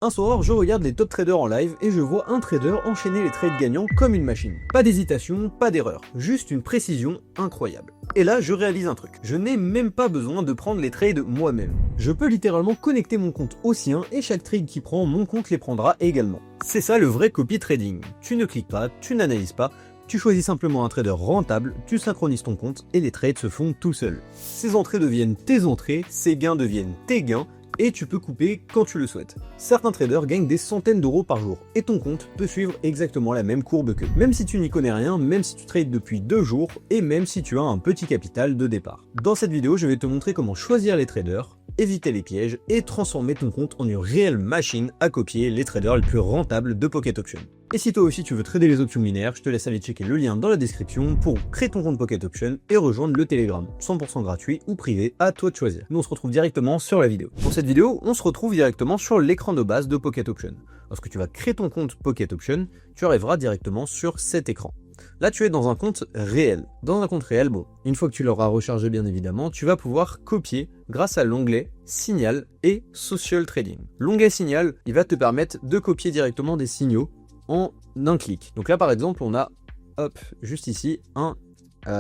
Un soir, je regarde les top traders en live et je vois un trader enchaîner les trades gagnants comme une machine. Pas d'hésitation, pas d'erreur, juste une précision incroyable. Et là, je réalise un truc. Je n'ai même pas besoin de prendre les trades moi-même. Je peux littéralement connecter mon compte au sien et chaque trade qui prend, mon compte les prendra également. C'est ça le vrai copy trading. Tu ne cliques pas, tu n'analyses pas, tu choisis simplement un trader rentable, tu synchronises ton compte et les trades se font tout seuls. Ces entrées deviennent tes entrées, ces gains deviennent tes gains, et tu peux couper quand tu le souhaites. Certains traders gagnent des centaines d'euros par jour, et ton compte peut suivre exactement la même courbe qu'eux. Même si tu n'y connais rien, même si tu trades depuis 2 jours, et même si tu as un petit capital de départ. Dans cette vidéo, je vais te montrer comment choisir les traders, éviter les pièges, et transformer ton compte en une réelle machine à copier les traders les plus rentables de Pocket Option. Et si toi aussi tu veux trader les options linéaires, je te laisse aller checker le lien dans la description pour créer ton compte Pocket Option et rejoindre le Telegram, 100% gratuit ou privé, à toi de choisir. Nous on se retrouve directement sur la vidéo. Pour cette vidéo, on se retrouve directement sur l'écran de base de Pocket Option. Lorsque tu vas créer ton compte Pocket Option, tu arriveras directement sur cet écran. Là, tu es dans un compte réel. Dans un compte réel, bon, une fois que tu l'auras rechargé bien évidemment, tu vas pouvoir copier grâce à l'onglet Signal et Social Trading. L'onglet Signal, il va te permettre de copier directement des signaux en un clic. Donc là par exemple on a, hop, juste ici, un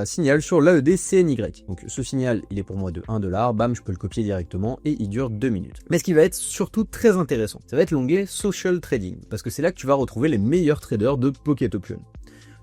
signal sur l'AED CNY. Donc ce signal il est pour moi de 1$, bam, je peux le copier directement et il dure 2 minutes. Mais ce qui va être surtout très intéressant, ça va être l'onglet Social Trading, parce que c'est là que tu vas retrouver les meilleurs traders de Pocket Option.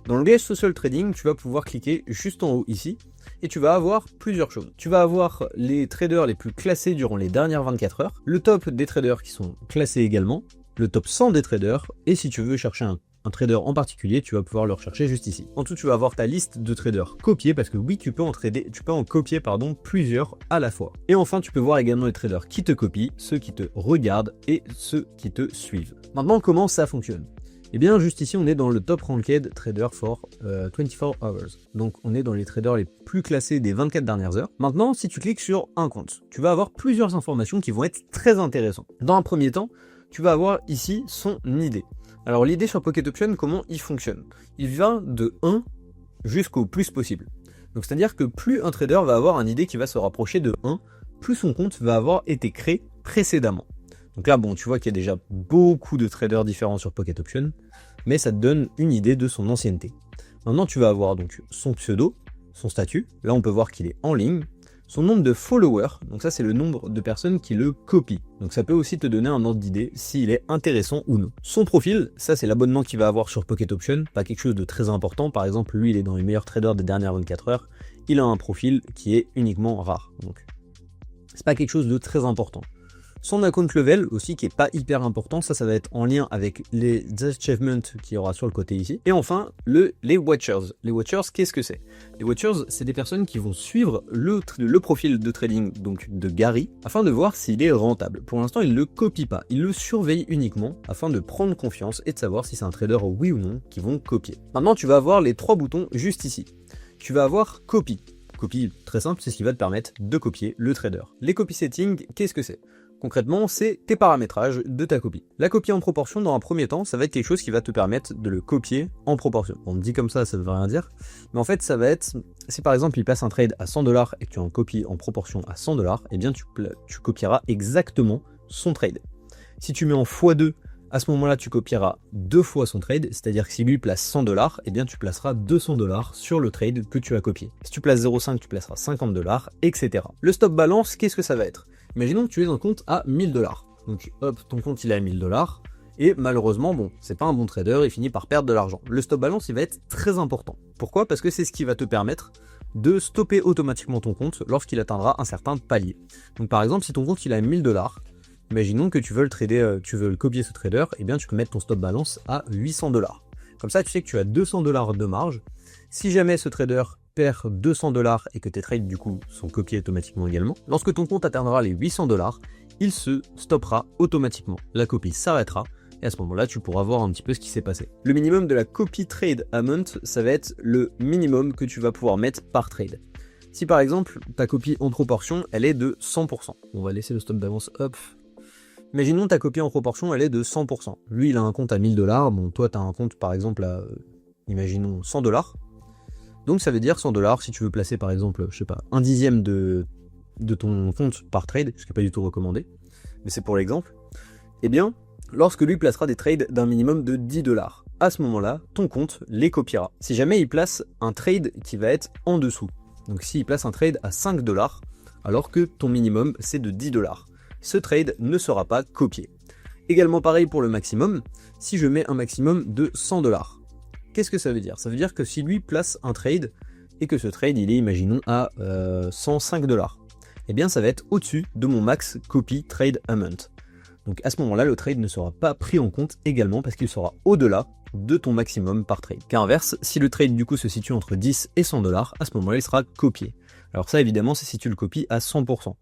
Dans l'onglet Social Trading, tu vas pouvoir cliquer juste en haut ici, et tu vas avoir plusieurs choses. Tu vas avoir les traders les plus classés durant les dernières 24 heures, le top des traders qui sont classés également, le top 100 des traders, et si tu veux chercher un trader en particulier, tu vas pouvoir le rechercher juste ici. En tout, tu vas avoir ta liste de traders copiés, parce que oui, tu peux en copier plusieurs à la fois. Et enfin, tu peux voir également les traders qui te copient, ceux qui te regardent et ceux qui te suivent. Maintenant, comment ça fonctionne ? Et bien, juste ici, on est dans le top ranked trader for 24 hours. Donc, on est dans les traders les plus classés des 24 dernières heures. Maintenant, si tu cliques sur un compte, tu vas avoir plusieurs informations qui vont être très intéressantes. Dans un premier temps, tu vas avoir ici son idée. Alors l'idée sur Pocket Option, comment il fonctionne ? Il va de 1 jusqu'au plus possible. Donc c'est-à-dire que plus un trader va avoir un idée qui va se rapprocher de 1, plus son compte va avoir été créé précédemment. Donc là, bon, tu vois qu'il y a déjà beaucoup de traders différents sur Pocket Option, mais ça te donne une idée de son ancienneté. Maintenant, tu vas avoir donc son pseudo, son statut. Là, on peut voir qu'il est en ligne. Son nombre de followers, donc ça c'est le nombre de personnes qui le copient. Donc ça peut aussi te donner un ordre d'idée s'il est intéressant ou non. Son profil, ça c'est l'abonnement qu'il va avoir sur Pocket Option, pas quelque chose de très important. Par exemple, lui il est dans les meilleurs traders des dernières 24 heures. Il a un profil qui est uniquement rare. Donc c'est pas quelque chose de très important. Son account level aussi qui est pas hyper important, ça va être en lien avec les achievements qu'il y aura sur le côté ici. Et enfin, les watchers. Les watchers, qu'est-ce que c'est ? Les watchers, c'est des personnes qui vont suivre le profil de trading donc de Gary afin de voir s'il est rentable. Pour l'instant, il ne le copie pas, il le surveille uniquement afin de prendre confiance et de savoir si c'est un trader oui ou non qui vont copier. Maintenant, tu vas avoir les 3 boutons juste ici. Tu vas avoir copy. Copy, très simple, c'est ce qui va te permettre de copier le trader. Les copy settings, qu'est-ce que c'est ? Concrètement, c'est tes paramétrages de ta copie. La copie en proportion, dans un premier temps, ça va être quelque chose qui va te permettre de le copier en proportion. On me dit comme ça ne veut rien dire. Mais en fait, ça va être, si par exemple il passe un trade à 100$ et que tu en copies en proportion à 100$, eh bien tu copieras exactement son trade. Si tu mets en x2, à ce moment-là, tu copieras 2 fois son trade, c'est-à-dire que si lui place 100$, eh bien tu placeras 200$ sur le trade que tu as copié. Si tu places 0,5, tu placeras 50$, etc. Le stop balance, qu'est-ce que ça va être ? Imaginons que tu es un compte à 1000$. Donc hop, ton compte il est à 1000$, et malheureusement, bon, c'est pas un bon trader, il finit par perdre de l'argent. Le stop balance, il va être très important. Pourquoi ? Parce que c'est ce qui va te permettre de stopper automatiquement ton compte lorsqu'il atteindra un certain palier. Donc par exemple, si ton compte il est à 1000$, imaginons que tu veux le copier ce trader, et bien tu peux mettre ton stop balance à 800$. Comme ça, tu sais que tu as 200$ de marge. Si jamais ce trader perd 200$ et que tes trades du coup sont copiés automatiquement également, lorsque ton compte atteindra les 800$, il se stoppera automatiquement. La copie s'arrêtera et à ce moment-là, tu pourras voir un petit peu ce qui s'est passé. Le minimum de la copy trade amount, ça va être le minimum que tu vas pouvoir mettre par trade. Si par exemple, ta copie en proportion, elle est de 100%. On va laisser le stop balance, hop. Imaginons ta copie en proportion, elle est de 100%. Lui, il a un compte à 1000$, bon, toi, tu as un compte par exemple à, imaginons, 100$. Donc ça veut dire 100$, si tu veux placer par exemple, je sais pas, 1/10 de ton compte par trade, ce qui n'est pas du tout recommandé, mais c'est pour l'exemple, eh bien, lorsque lui placera des trades d'un minimum de 10$. À ce moment-là, ton compte les copiera. Si jamais il place un trade qui va être en dessous, donc s'il place un trade à 5$, alors que ton minimum c'est de 10$, ce trade ne sera pas copié. Également pareil pour le maximum, si je mets un maximum de 100$. Qu'est-ce que ça veut dire? Ça veut dire que si lui place un trade, et que ce trade il est, imaginons, à 105$, eh bien ça va être au-dessus de mon max copy trade amount. Donc à ce moment-là, le trade ne sera pas pris en compte également parce qu'il sera au-delà de ton maximum par trade. Car inverse, si le trade du coup se situe entre 10 et 100$, à ce moment-là il sera copié. Alors ça évidemment c'est si tu le copies à 100%.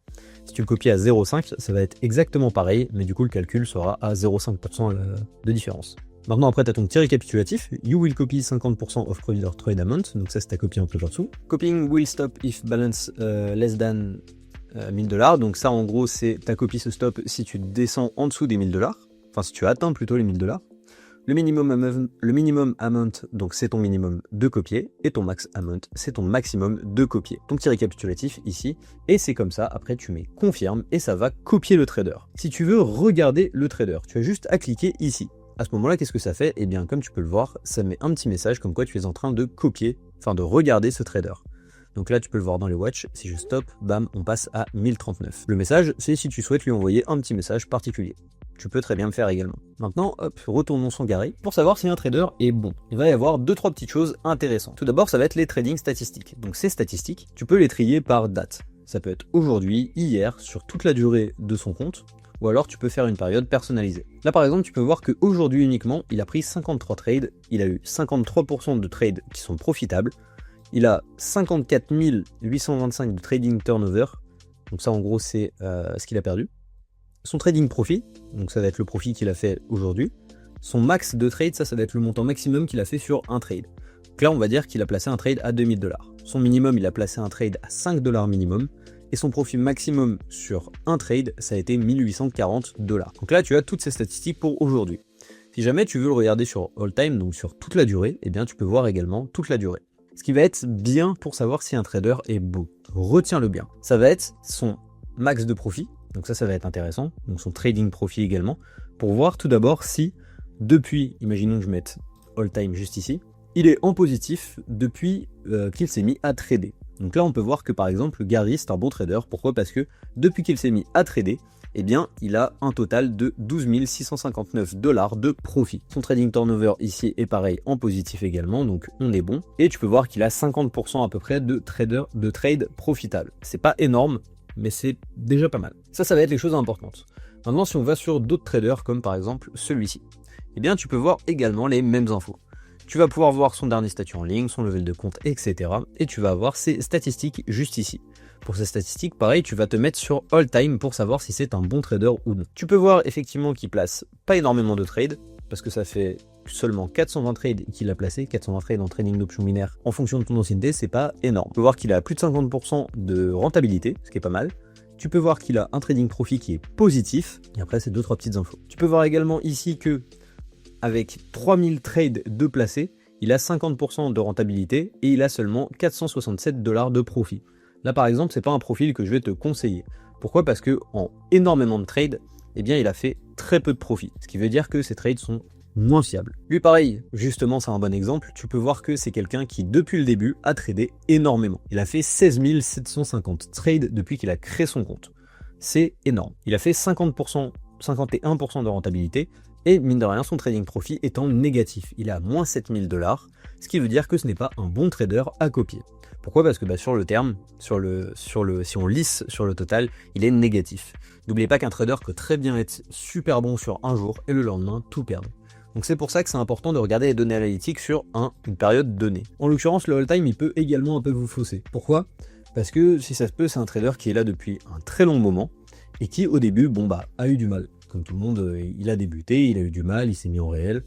Si tu le copies à 0,5, ça va être exactement pareil, mais du coup le calcul sera à 0,5% de différence. Maintenant après tu as ton petit récapitulatif, you will copy 50% of provider trade amount, donc ça c'est ta copie un peu dessous. Copying will stop if balance less than 1000$, donc ça en gros c'est ta copie se stop si tu descends en dessous des 1000$, enfin si tu atteins plutôt les 1000$. Le minimum amount, donc c'est ton minimum de copier, et ton max amount, c'est ton maximum de copier. Ton petit récapitulatif ici, et c'est comme ça, après tu mets confirme, et ça va copier le trader. Si tu veux regarder le trader, tu as juste à cliquer ici. À ce moment-là, qu'est-ce que ça fait? Eh bien, comme tu peux le voir, ça met un petit message comme quoi tu es en train de copier, enfin de regarder ce trader. Donc là, tu peux le voir dans les watch, si je stop, bam, on passe à 1039. Le message, c'est si tu souhaites lui envoyer un petit message particulier. Tu peux très bien le faire également. Maintenant, hop, retournons son carré. Pour savoir si un trader est bon, il va y avoir 2-3 petites choses intéressantes. Tout d'abord, ça va être les trading statistiques. Donc ces statistiques, tu peux les trier par date. Ça peut être aujourd'hui, hier, sur toute la durée de son compte, ou alors tu peux faire une période personnalisée. Là par exemple, tu peux voir qu'aujourd'hui uniquement, il a pris 53 trades, il a eu 53% de trades qui sont profitables, il a 54 825 de trading turnover, donc ça en gros c'est ce qu'il a perdu. Son trading profit, donc ça va être le profit qu'il a fait aujourd'hui. Son max de trade, ça va être le montant maximum qu'il a fait sur un trade. Donc là, on va dire qu'il a placé un trade à 2000$. Son minimum, il a placé un trade à 5$ minimum. Et son profit maximum sur un trade, ça a été 1840$. Donc là, tu as toutes ces statistiques pour aujourd'hui. Si jamais tu veux le regarder sur all time, donc sur toute la durée, eh bien tu peux voir également toute la durée. Ce qui va être bien pour savoir si un trader est beau. Retiens-le bien. Ça va être son max de profit. Donc ça va être intéressant, donc son trading profit également, pour voir tout d'abord si, depuis, imaginons que je mette all time juste ici, il est en positif depuis qu'il s'est mis à trader. Donc là on peut voir que par exemple Gary c'est un bon trader, pourquoi? Parce que depuis qu'il s'est mis à trader, eh bien il a un total de 12 659$ de profit. Son trading turnover ici est pareil en positif également, donc on est bon. Et tu peux voir qu'il a 50% à peu près de trade profitable. C'est pas énorme, mais c'est déjà pas mal. Ça va être les choses importantes. Maintenant, si on va sur d'autres traders, comme par exemple celui-ci, eh bien tu peux voir également les mêmes infos. Tu vas pouvoir voir son dernier statut en ligne, son level de compte, etc. Et tu vas avoir ses statistiques juste ici. Pour ces statistiques, pareil, tu vas te mettre sur all time pour savoir si c'est un bon trader ou non. Tu peux voir effectivement qu'il place pas énormément de trades, parce que ça fait seulement 420 trades qu'il a placé, 420 trades en trading d'options binaires en fonction de ton ancienneté, c'est pas énorme. Tu peux voir qu'il a plus de 50% de rentabilité, ce qui est pas mal. Tu peux voir qu'il a un trading profit qui est positif, et après c'est 2-3 petites infos. Tu peux voir également ici que avec 3000 trades de placés, il a 50% de rentabilité et il a seulement 467$ de profit. Là par exemple, c'est pas un profil que je vais te conseiller. Pourquoi? Parce que en énormément de trades, eh bien il a fait très peu de profit, ce qui veut dire que ces trades sont moins fiable. Lui pareil, justement c'est un bon exemple, tu peux voir que c'est quelqu'un qui depuis le début a tradé énormément. Il a fait 16 750 trades depuis qu'il a créé son compte. C'est énorme. Il a fait 50%, 51% de rentabilité et mine de rien son trading profit étant négatif. Il est à moins 7000$, ce qui veut dire que ce n'est pas un bon trader à copier. Pourquoi? Parce que sur le terme, si on lisse sur le total, il est négatif. N'oubliez pas qu'un trader peut très bien être super bon sur un jour et le lendemain tout perdre. Donc c'est pour ça que c'est important de regarder les données analytiques sur une période donnée. En l'occurrence, le all time, il peut également un peu vous fausser. Pourquoi? Parce que si ça se peut, c'est un trader qui est là depuis un très long moment et qui au début, a eu du mal. Comme tout le monde, il a débuté, il a eu du mal, il s'est mis en réel,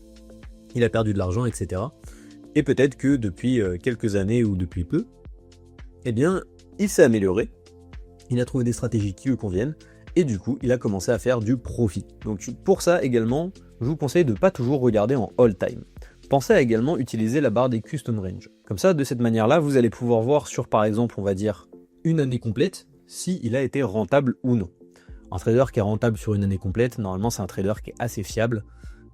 il a perdu de l'argent, etc. Et peut-être que depuis quelques années ou depuis peu, eh bien, il s'est amélioré, il a trouvé des stratégies qui lui conviennent, et du coup, il a commencé à faire du profit. Donc pour ça également, je vous conseille de ne pas toujours regarder en all time. Pensez à également utiliser la barre des custom range. Comme ça, de cette manière-là, vous allez pouvoir voir sur, par exemple, on va dire, une année complète, si il a été rentable ou non. Un trader qui est rentable sur une année complète, normalement c'est un trader qui est assez fiable,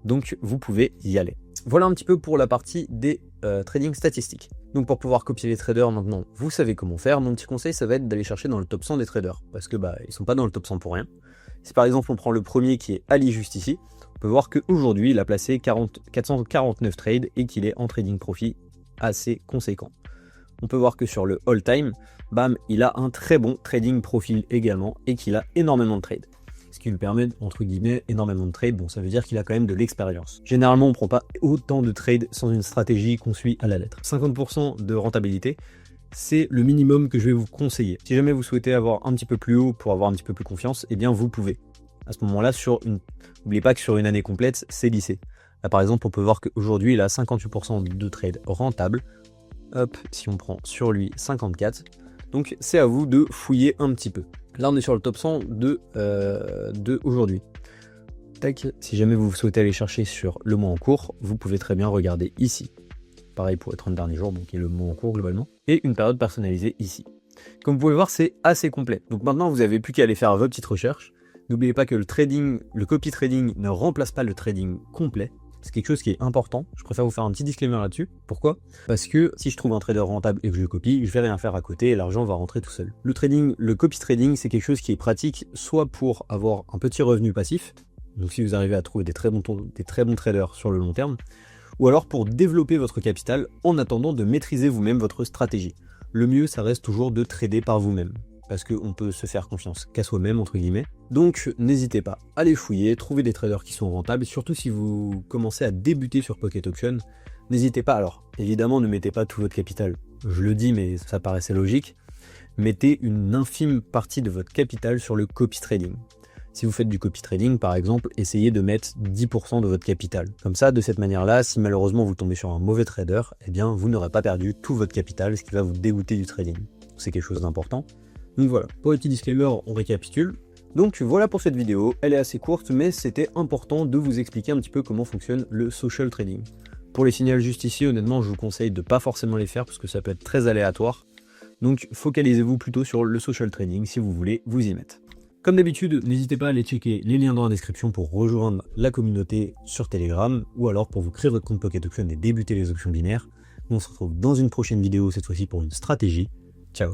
donc vous pouvez y aller. Voilà un petit peu pour la partie des trading statistiques. Donc pour pouvoir copier les traders maintenant, vous savez comment faire. Mon petit conseil, ça va être d'aller chercher dans le top 100 des traders, parce que ils sont pas dans le top 100 pour rien. Si par exemple on prend le premier qui est Ali juste ici, on peut voir qu'aujourd'hui il a placé 449 trades et qu'il est en trading profit assez conséquent. On peut voir que sur le all time, bam, il a un très bon trading profil également et qu'il a énormément de trades. Ce qui lui permet, entre guillemets, énormément de trades, bon ça veut dire qu'il a quand même de l'expérience. Généralement on ne prend pas autant de trades sans une stratégie qu'on suit à la lettre. 50% de rentabilité, c'est le minimum que je vais vous conseiller. Si jamais vous souhaitez avoir un petit peu plus haut pour avoir un petit peu plus confiance, eh bien vous pouvez. À ce moment-là, n'oubliez pas que sur une année complète, c'est lissé. Là par exemple, on peut voir qu'aujourd'hui il a 58% de trades rentables. Hop, si on prend sur lui 54, donc c'est à vous de fouiller un petit peu. Là on est sur le top 100 de aujourd'hui. Tac, si jamais vous souhaitez aller chercher sur le mois en cours, vous pouvez très bien regarder ici. Pareil pour les 30 derniers jours, donc il y a le mois en cours globalement. Et une période personnalisée ici. Comme vous pouvez voir, c'est assez complet. Donc maintenant vous n'avez plus qu'à aller faire vos petites recherches. N'oubliez pas que le copy trading ne remplace pas le trading complet. C'est quelque chose qui est important. Je préfère vous faire un petit disclaimer là-dessus. Pourquoi? Parce que si je trouve un trader rentable et que je copie, je vais rien faire à côté et l'argent va rentrer tout seul. Le copy trading, c'est quelque chose qui est pratique soit pour avoir un petit revenu passif, donc si vous arrivez à trouver des très bons traders sur le long terme, ou alors pour développer votre capital en attendant de maîtriser vous-même votre stratégie. Le mieux, ça reste toujours de trader par vous-même, parce qu'on peut se faire confiance qu'à soi-même, entre guillemets. Donc n'hésitez pas à aller fouiller, trouver des traders qui sont rentables, et surtout si vous commencez à débuter sur Pocket Option, n'hésitez pas. Alors évidemment, ne mettez pas tout votre capital, je le dis mais ça paraissait logique, mettez une infime partie de votre capital sur le copy trading. Si vous faites du copy trading par exemple, essayez de mettre 10% de votre capital. Comme ça, de cette manière-là, si malheureusement vous tombez sur un mauvais trader, eh bien vous n'aurez pas perdu tout votre capital, ce qui va vous dégoûter du trading. C'est quelque chose d'important. Donc voilà, pour les petits disclaimers, on récapitule. Donc voilà pour cette vidéo, elle est assez courte, mais c'était important de vous expliquer un petit peu comment fonctionne le social trading. Pour les signaux juste ici, honnêtement, je vous conseille de ne pas forcément les faire parce que ça peut être très aléatoire. Donc focalisez-vous plutôt sur le social trading si vous voulez vous y mettre. Comme d'habitude, n'hésitez pas à aller checker les liens dans la description pour rejoindre la communauté sur Telegram ou alors pour vous créer votre compte Pocket Option et débuter les options binaires. On se retrouve dans une prochaine vidéo, cette fois-ci pour une stratégie. Ciao.